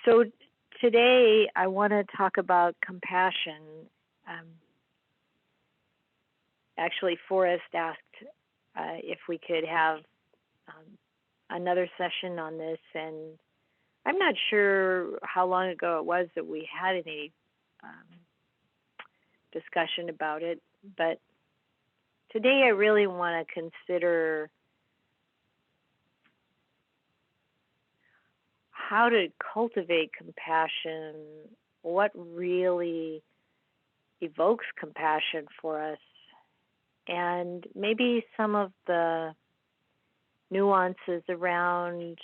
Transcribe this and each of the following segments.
So today I want to talk about compassion. Actually, Forrest asked if we could have another session on this, and I'm not sure how long ago it was that we had any discussion about it, but today I really want to consider how to cultivate compassion, what really evokes compassion for us, and maybe some of the nuances around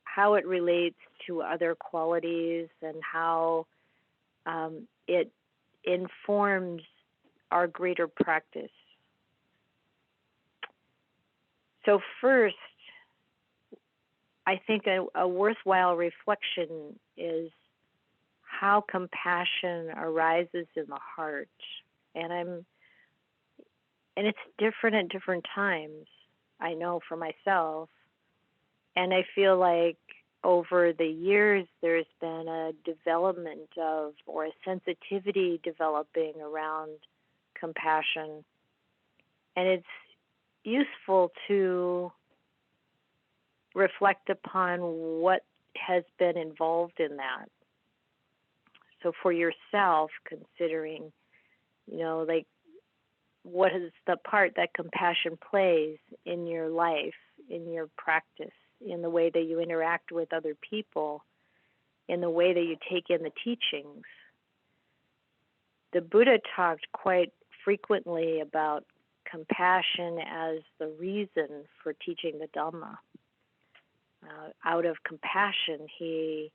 how it relates to other qualities and how it informs our greater practice. So first, I think a worthwhile reflection is how compassion arises in the heart. And it's different at different times, I know for myself. And I feel like over the years there's been a development of, or a sensitivity developing around compassion. And it's useful to reflect upon what has been involved in that. So for yourself, considering, like, what is the part that compassion plays in your life, in your practice, in the way that you interact with other people, in the way that you take in the teachings. The Buddha talked quite frequently about compassion as the reason for teaching the Dhamma. Out of compassion, he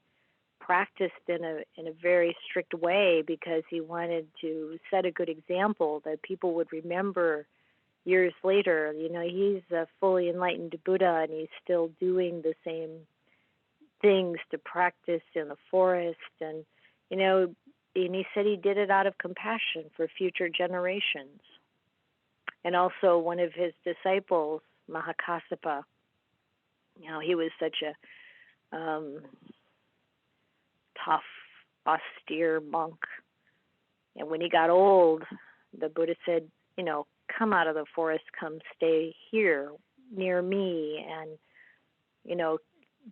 practiced in a very strict way because he wanted to set a good example that people would remember years later. He's a fully enlightened Buddha, and he's still doing the same things to practice in the forest. And he said he did it out of compassion for future generations. And also one of his disciples, Mahakassapa, he was such a tough, austere monk. And when he got old, the Buddha said, come out of the forest, come stay here near me, and,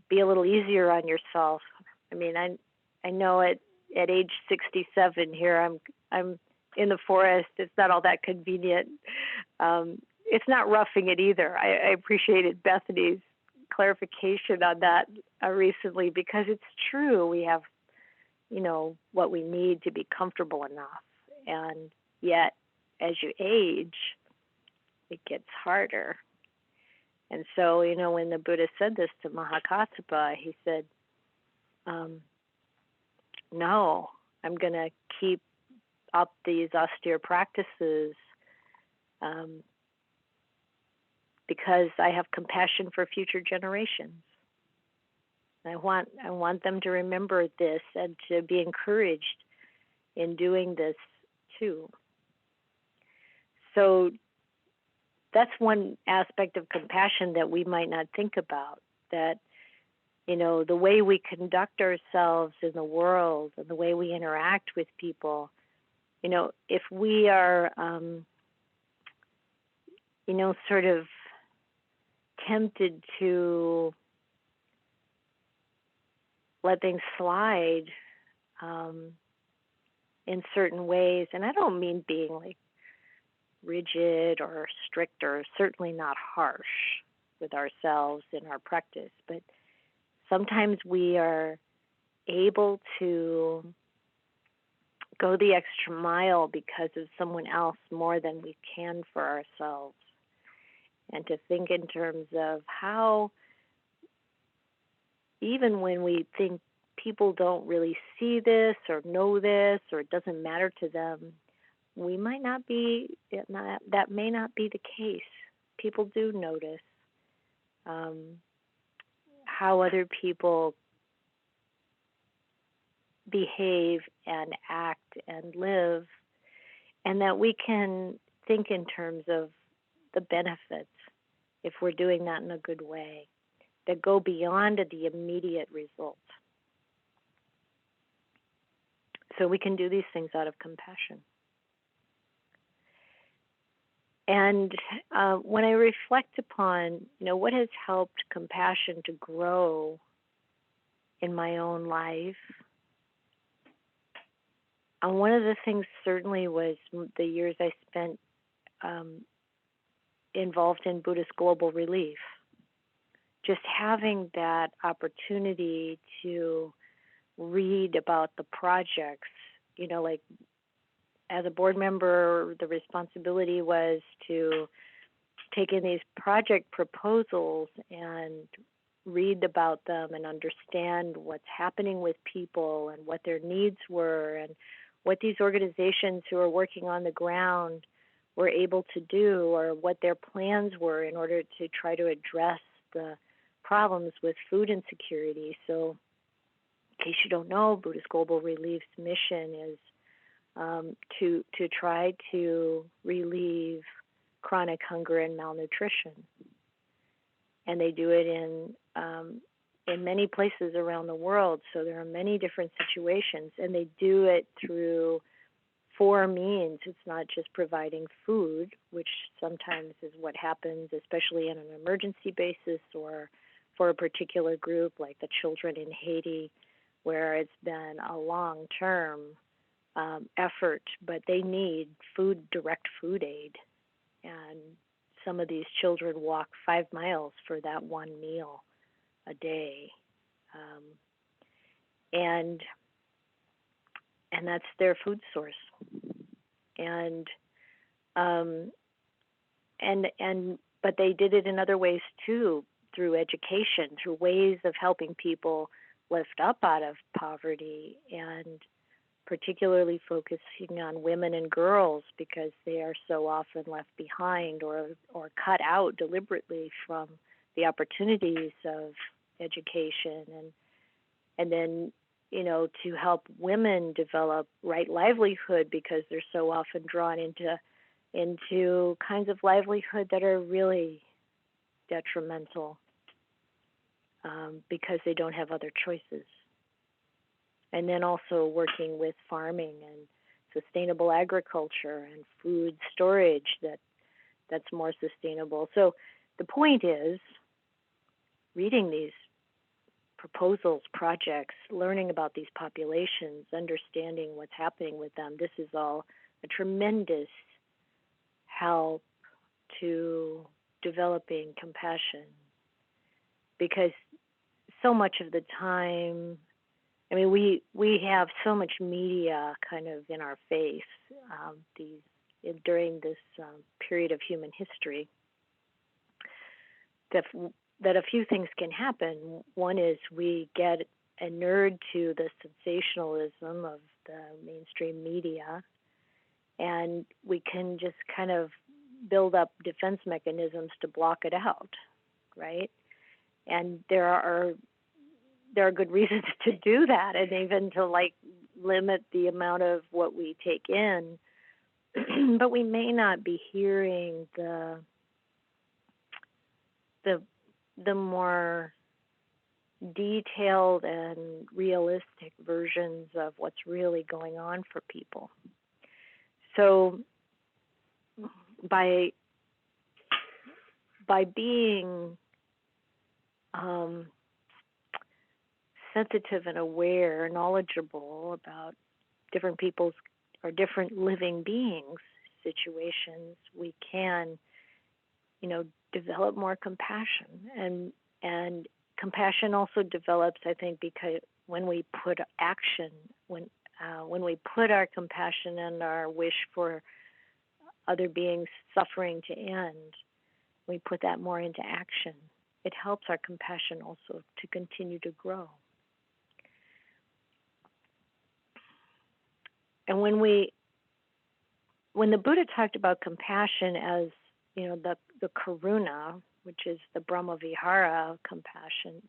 be a little easier on yourself. I mean, I know at age 67 here, I'm in the forest. It's not all that convenient. It's not roughing it either. I appreciated Bethany's clarification on that recently, because it's true. We have, what we need to be comfortable enough. And yet, as you age, it gets harder. And so, when the Buddha said this to Mahakassapa, he said, no, I'm going to keep up these austere practices because I have compassion for future generations. I want them to remember this and to be encouraged in doing this too. So that's one aspect of compassion that we might not think about, that, the way we conduct ourselves in the world and the way we interact with people, if we are, sort of tempted to let things slide in certain ways, and I don't mean being like rigid or strict, or certainly not harsh with ourselves in our practice, but sometimes we are able to go the extra mile because of someone else more than we can for ourselves, and to think in terms of how, even when we think people don't really see this or know this, or it doesn't matter to them, we might not be, that may not be the case. People do notice how other people behave and act and live, and that we can think in terms of the benefits if we're doing that in a good way, that go beyond the immediate result. So we can do these things out of compassion. And when I reflect upon, what has helped compassion to grow in my own life, one of the things certainly was the years I spent involved in Buddhist global relief. Just having that opportunity to read about the projects, like as a board member, the responsibility was to take in these project proposals and read about them and understand what's happening with people and what their needs were and what these organizations who are working on the ground were able to do or what their plans were in order to try to address the problems with food insecurity. So in case you don't know, Buddhist Global Relief's mission is to try to relieve chronic hunger and malnutrition. And they do it in many places around the world. So there are many different situations, and they do it through 4 means. It's not just providing food, which sometimes is what happens, especially in an emergency basis or for a particular group like the children in Haiti, where it's been a long-term effort, but they need direct food aid. And some of these children walk 5 miles for that one meal a day. And that's their food source. But they did it in other ways too, through education, through ways of helping people lift up out of poverty, and particularly focusing on women and girls because they are so often left behind or cut out deliberately from the opportunities of education, and then to help women develop right livelihood because they're so often drawn into kinds of livelihood that are really detrimental because they don't have other choices. And then also working with farming and sustainable agriculture and food storage that's more sustainable. So the point is, reading these proposals, projects, learning about these populations, understanding what's happening with them, this is all a tremendous help to developing compassion. Because so much of the time, we have so much media kind of in our face during this period of human history that a few things can happen. One is we get inured to the sensationalism of the mainstream media, and we can just kind of build up defense mechanisms to block it out, right? And there are good reasons to do that, and even to limit the amount of what we take in. But we may not be hearing the more detailed and realistic versions of what's really going on for people. So by being sensitive and aware, knowledgeable about different people's or different living beings' situations, we can, develop more compassion. And compassion also develops, I think, because when we put action, when we put our compassion and our wish for other beings' suffering to end, we put that more into action. It helps our compassion also to continue to grow. And when the Buddha talked about compassion as, the karuna, which is the Brahmavihara compassion,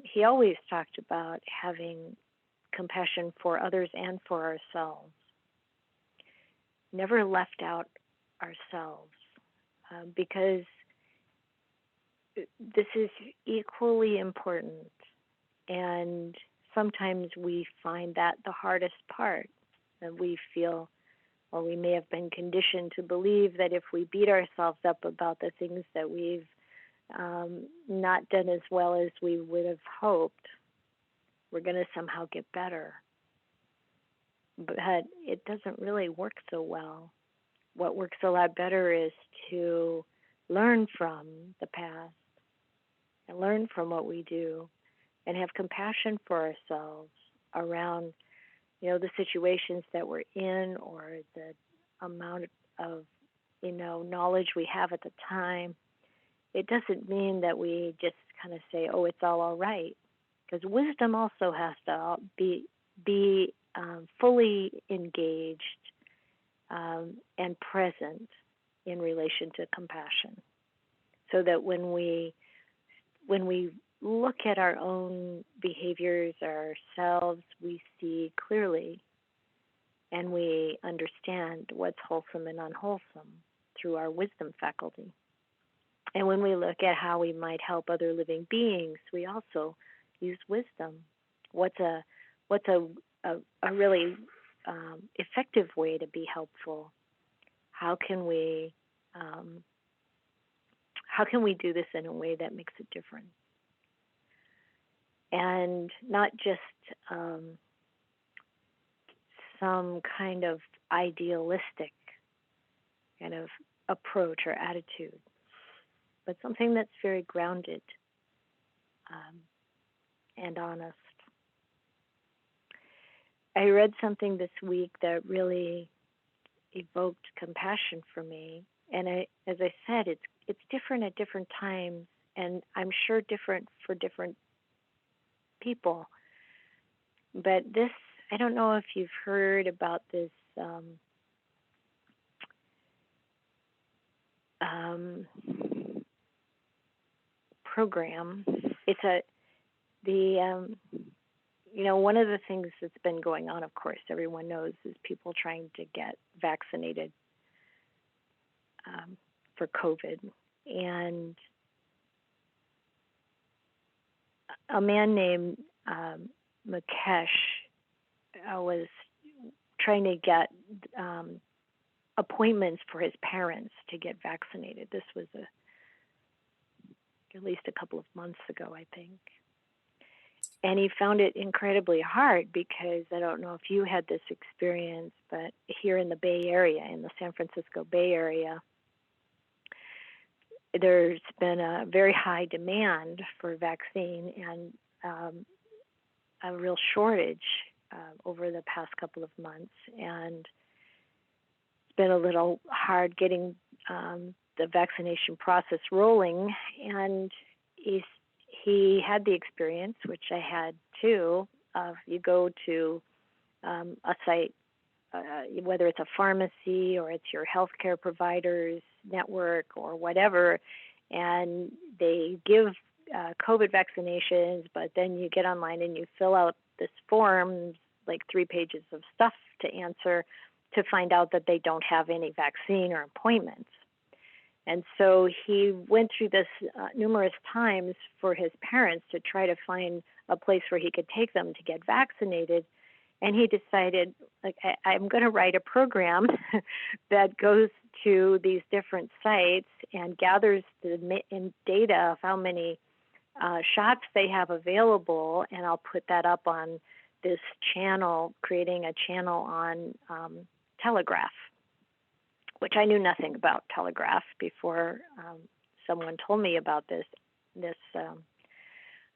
he always talked about having compassion for others and for ourselves. Never left out ourselves, because this is equally important and sometimes we find that the hardest part. And we feel, or we may have been conditioned to believe that if we beat ourselves up about the things that we've not done as well as we would have hoped, we're going to somehow get better. But it doesn't really work so well. What works a lot better is to learn from the past and learn from what we do and have compassion for ourselves around, the situations that we're in or the amount of, knowledge we have at the time. It doesn't mean that we just kind of say, oh, it's all right. Because wisdom also has to be fully engaged and present in relation to compassion, so that when we look at our own behaviors ourselves, we see clearly and we understand what's wholesome and unwholesome through our wisdom faculty. And when we look at how we might help other living beings, we also use wisdom. What's a really effective way to be helpful? How can we do this in a way that makes a difference? And not just some kind of idealistic kind of approach or attitude, but something that's very grounded and honest. I read something this week that really evoked compassion for me, and as I said, it's different at different times, and I'm sure different for different people. But this, I don't know if you've heard about this program. It's one of the things that's been going on, of course, everyone knows, is people trying to get vaccinated for COVID. And a man named Mukesh was trying to get appointments for his parents to get vaccinated. This was at least a couple of months ago, I think. And he found it incredibly hard because I don't know if you had this experience, but here in the Bay Area, in the San Francisco Bay Area, there's been a very high demand for vaccine and a real shortage over the past couple of months. And it's been a little hard getting the vaccination process rolling. And he had the experience, which I had too, of you go to a site, whether it's a pharmacy or it's your healthcare provider's network or whatever, and they give COVID vaccinations, but then you get online and you fill out this form, like 3 pages of stuff to answer, to find out that they don't have any vaccine or appointments. And so he went through this numerous times for his parents to try to find a place where he could take them to get vaccinated. And he decided, I'm going to write a program that goes to these different sites and gathers the data of how many shots they have available, and I'll put that up on this channel, creating a channel on Telegraph, which I knew nothing about Telegraph before someone told me about this.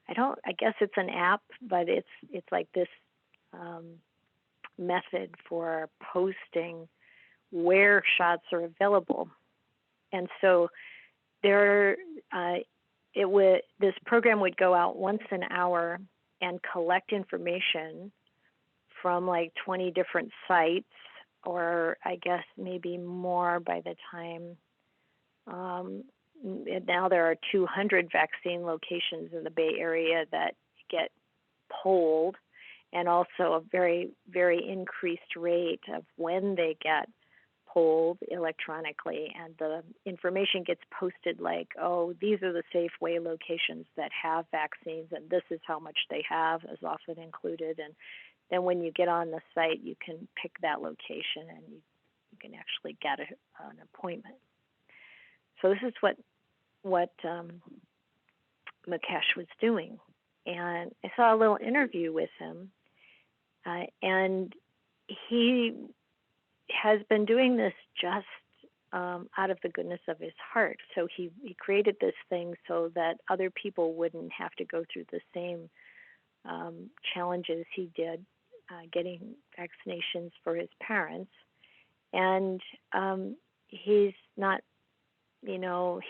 I guess it's an app, but it's like this method for posting where shots are available. And so this program would go out once an hour and collect information from like 20 different sites, or I guess maybe more by the time. Now there are 200 vaccine locations in the Bay Area that get polled, and also a very, very increased rate of when they get polled electronically, and the information gets posted like, oh, these are the Safeway locations that have vaccines, and this is how much they have is often included. And then when you get on the site, you can pick that location, and you can actually get an appointment. So this is what Mukesh was doing. And I saw a little interview with him, and he has been doing this just out of the goodness of his heart. So he created this thing so that other people wouldn't have to go through the same challenges he did getting vaccinations for his parents. And he's not, well,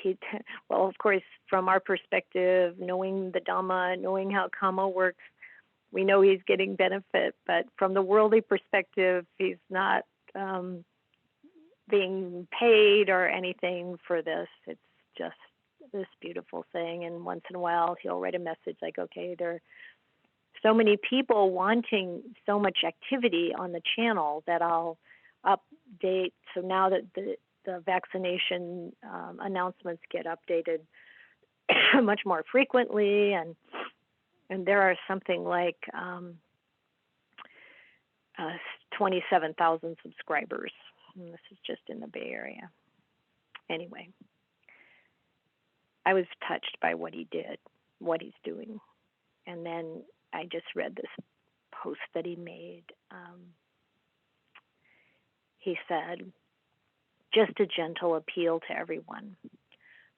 of course, from our perspective, knowing the Dhamma, knowing how karma works, we know he's getting benefit. But from the worldly perspective, he's not being paid or anything for this. It's just this beautiful thing. And once in a while, he'll write a message like, okay, there are so many people wanting so much activity on the channel that I'll update. So now that the vaccination announcements get updated much more frequently, and there are something like 27,000 subscribers. And this is just in the Bay Area. Anyway, I was touched by what he did, what he's doing. And then I just read this post that he made. He said, just a gentle appeal to everyone.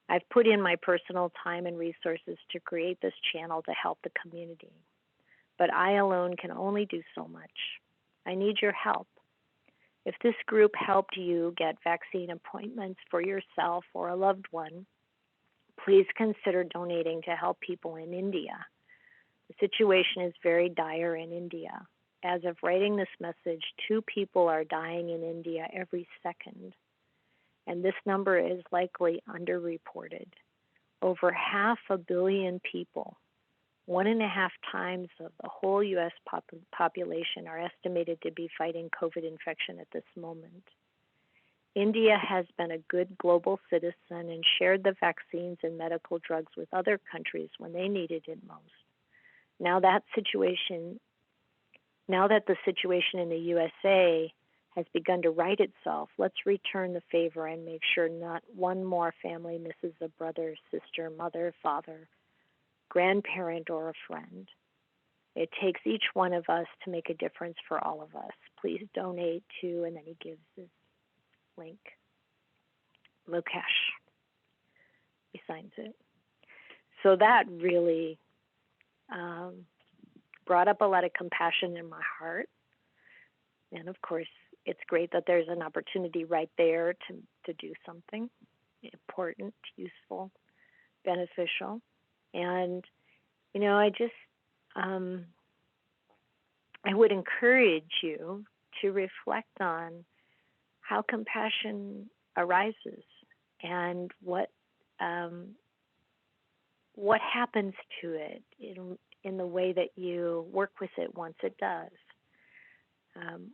I've put in my personal time and resources to create this channel to help the community, but I alone can only do so much. I need your help. If this group helped you get vaccine appointments for yourself or a loved one, please consider donating to help people in India. The situation is very dire in India. As of writing this message, 2 people are dying in India every second, and this number is likely underreported. Over 500 million people, 1.5 times of the whole U.S. population, are estimated to be fighting COVID infection at this moment. India has been a good global citizen and shared the vaccines and medical drugs with other countries when they needed it most. Now that the situation in the USA has begun to right itself, let's return the favor and make sure not one more family misses a brother, sister, mother, father, grandparent, or a friend. It takes each one of us to make a difference for all of us. Please donate to, and then he gives this link, Mukesh. He signs it. So that really brought up a lot of compassion in my heart. And of course, it's great that there's an opportunity right there to do something important, useful, beneficial. And, I just, I would encourage you to reflect on how compassion arises and what happens to it in the way that you work with it once it does.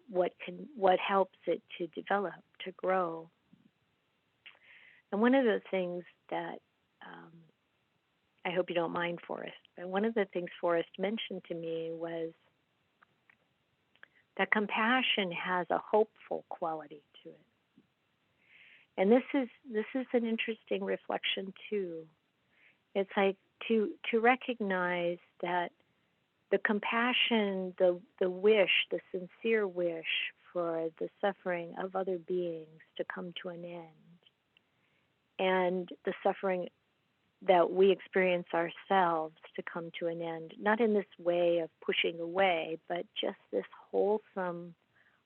What helps it to develop, to grow. And one of the things that I hope you don't mind, Forrest, but one of the things Forrest mentioned to me was that compassion has a hopeful quality to it. And this is an interesting reflection too. It's like to recognize that the compassion, the wish, the sincere wish for the suffering of other beings to come to an end, and the suffering that we experience ourselves to come to an end, not in this way of pushing away, but just this wholesome,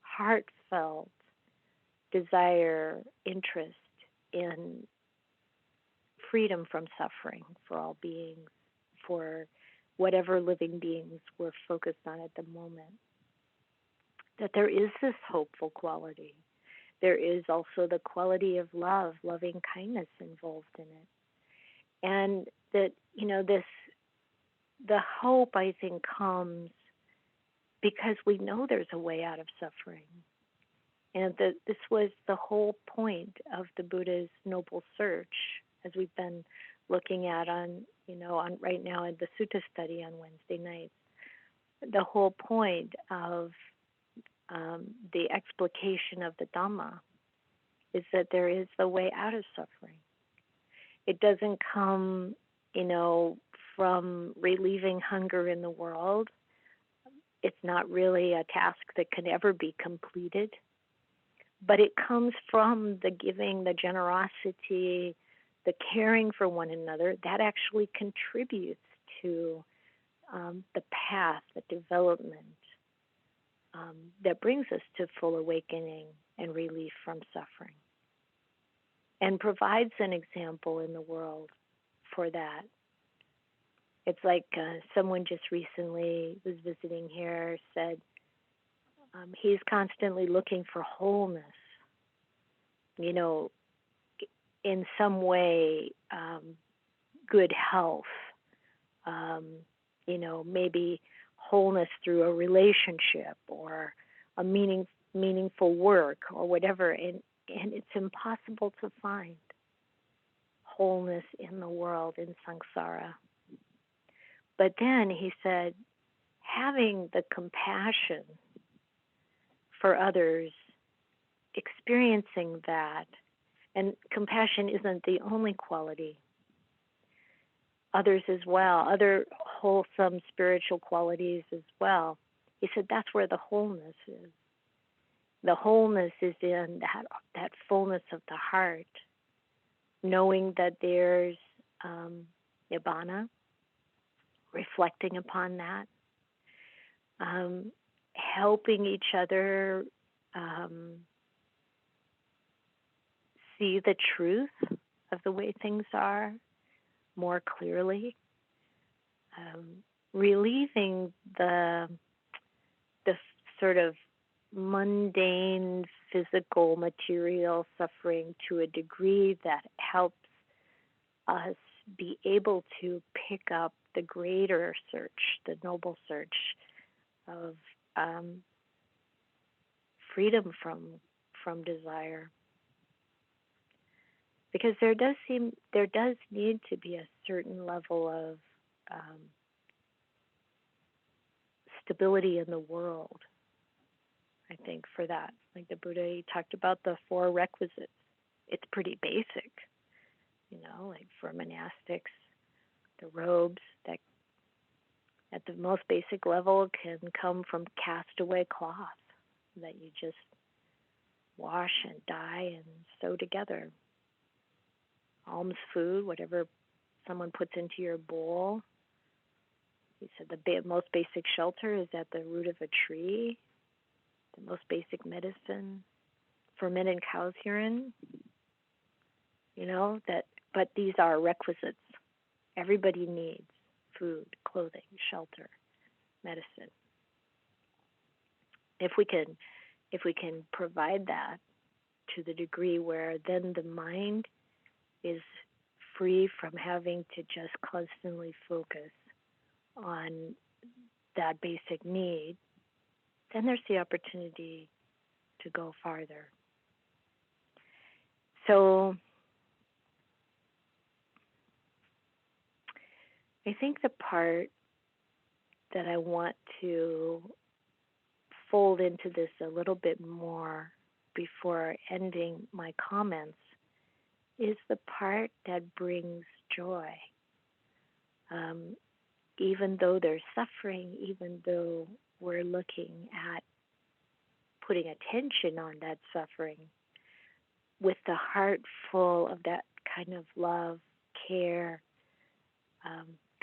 heartfelt desire, interest in freedom from suffering for all beings, for whatever living beings we're focused on at the moment. That there is this hopeful quality. There is also the quality of love, loving kindness involved in it. And that, the hope, I think, comes because we know there's a way out of suffering. And this was the whole point of the Buddha's noble search, as we've been looking at on right now in the Sutta study on Wednesday nights. The whole point of the explication of the Dhamma is that there is the way out of suffering. It doesn't come, from relieving hunger in the world. It's not really a task that can ever be completed. But it comes from the giving, the generosity, the caring for one another. That actually contributes to the path, the development that brings us to full awakening and relief from suffering, and provides an example in the world for that. It's like someone just recently was visiting here said he's constantly looking for wholeness, in some way, good health, maybe wholeness through a relationship or a meaningful work or whatever, and it's impossible to find wholeness in the world, in samsara. But then he said, having the compassion for others, experiencing that, and compassion isn't the only quality. Others as well, other wholesome spiritual qualities as well. He said that's where the wholeness is. The wholeness is in that fullness of the heart, knowing that there's nibbana, reflecting upon that, helping each other see the truth of the way things are more clearly, relieving the sort of mundane physical material suffering to a degree that helps us be able to pick up the greater search, the noble search of freedom from desire. Because there does need to be a certain level of stability in the world, I think, for that. Like the Buddha, he talked about the 4 requisites. It's pretty basic, like for monastics, the robes that at the most basic level can come from castaway cloth that you just wash and dye and sew together. Alms food, whatever someone puts into your bowl. He said the most basic shelter is at the root of a tree. The most basic medicine, fermented cow's urine. But these are requisites. Everybody needs food, clothing, shelter, medicine. If we can provide that to the degree where then the mind is free from having to just constantly focus on that basic need, then there's the opportunity to go farther. So I think the part that I want to fold into this a little bit more before ending my comments is the part that brings joy. Even though there's suffering, even though we're looking at putting attention on that suffering, with the heart full of that kind of love, care,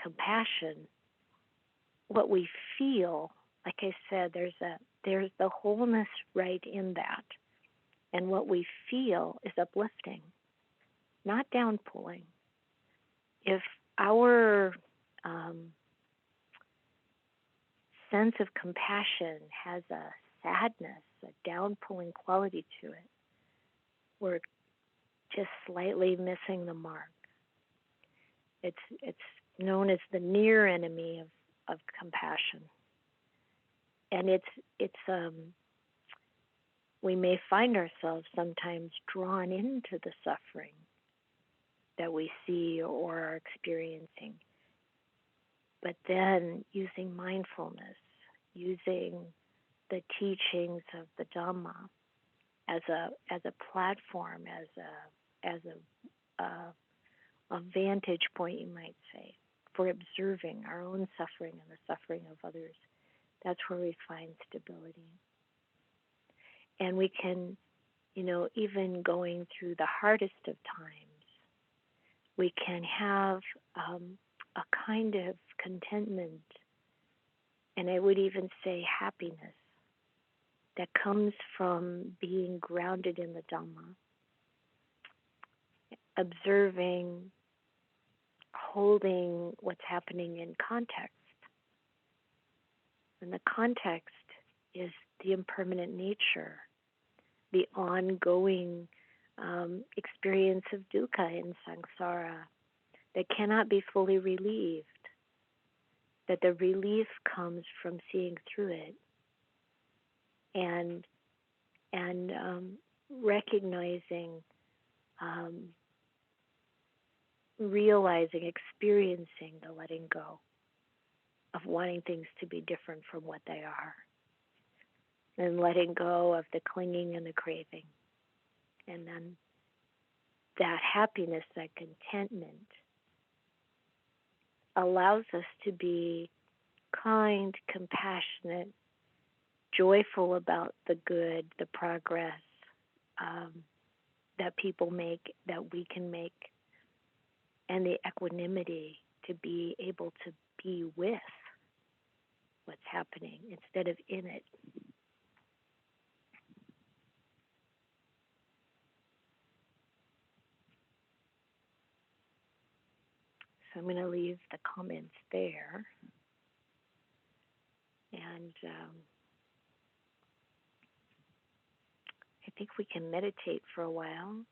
compassion, what we feel, like I said, there's the wholeness right in that. And what we feel is uplifting, not downpulling. If our sense of compassion has a sadness, a downpulling quality to it, we're just slightly missing the mark. It's known as the near enemy of compassion, and it's we may find ourselves sometimes drawn into the suffering that we see or are experiencing. But then using mindfulness, using the teachings of the Dhamma as a platform, as a vantage point, you might say, for observing our own suffering and the suffering of others. That's where we find stability. And we can, even going through the hardest of times, we can have a kind of contentment, and I would even say happiness, that comes from being grounded in the Dhamma, observing, holding what's happening in context. And the context is the impermanent nature, the ongoing experience of dukkha in samsara that cannot be fully relieved, that the relief comes from seeing through it and recognizing, realizing, experiencing the letting go of wanting things to be different from what they are, and letting go of the clinging and the craving. And then that happiness, that contentment, allows us to be kind, compassionate, joyful about the good, the progress that people make, that we can make, and the equanimity to be able to be with what's happening instead of in it. So I'm going to leave the comments there. And I think we can meditate for a while.